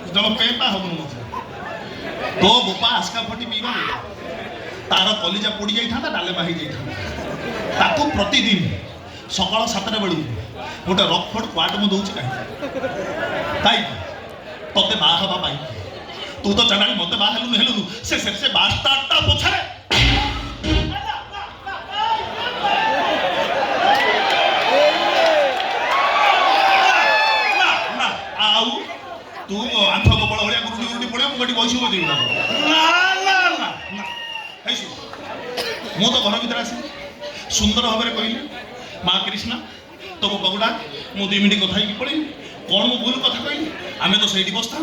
जब पेपा हम तो बोपा आस्का फटी पीवा तार कलिजा पोड़ी जाता डालेमा हो जाता प्रतिदिन सकाल 7टा बेलू गोटे रकफोर्ड क्वाट मुझे दूसरी कहीं ते बाहा हवा तू तो चढ़ा मत बाहलुनु हेलुनु से बास्टार्डटा पछरे तू आंथ गोपाल भाया गुरुटी गुरुटी पड़े मुझे बस बजे ना मु तो घर भर आस सुंदर भाव में कहली माँ कृष्णा तो बगुड़ा मु 2 मिनिट कथा पड़े कौन मु भूल कथा कहली आम तो सही बस था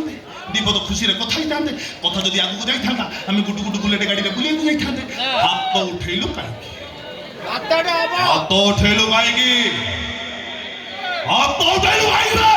दीपद खुशी कथा ही कथा जब आगू जाता आम गुटु गुटु बुलेट गाड़ी में बुले जाते हाथ उठेलु कहीं हाथ उठेलु कहीं हाथ उठेलु कहीं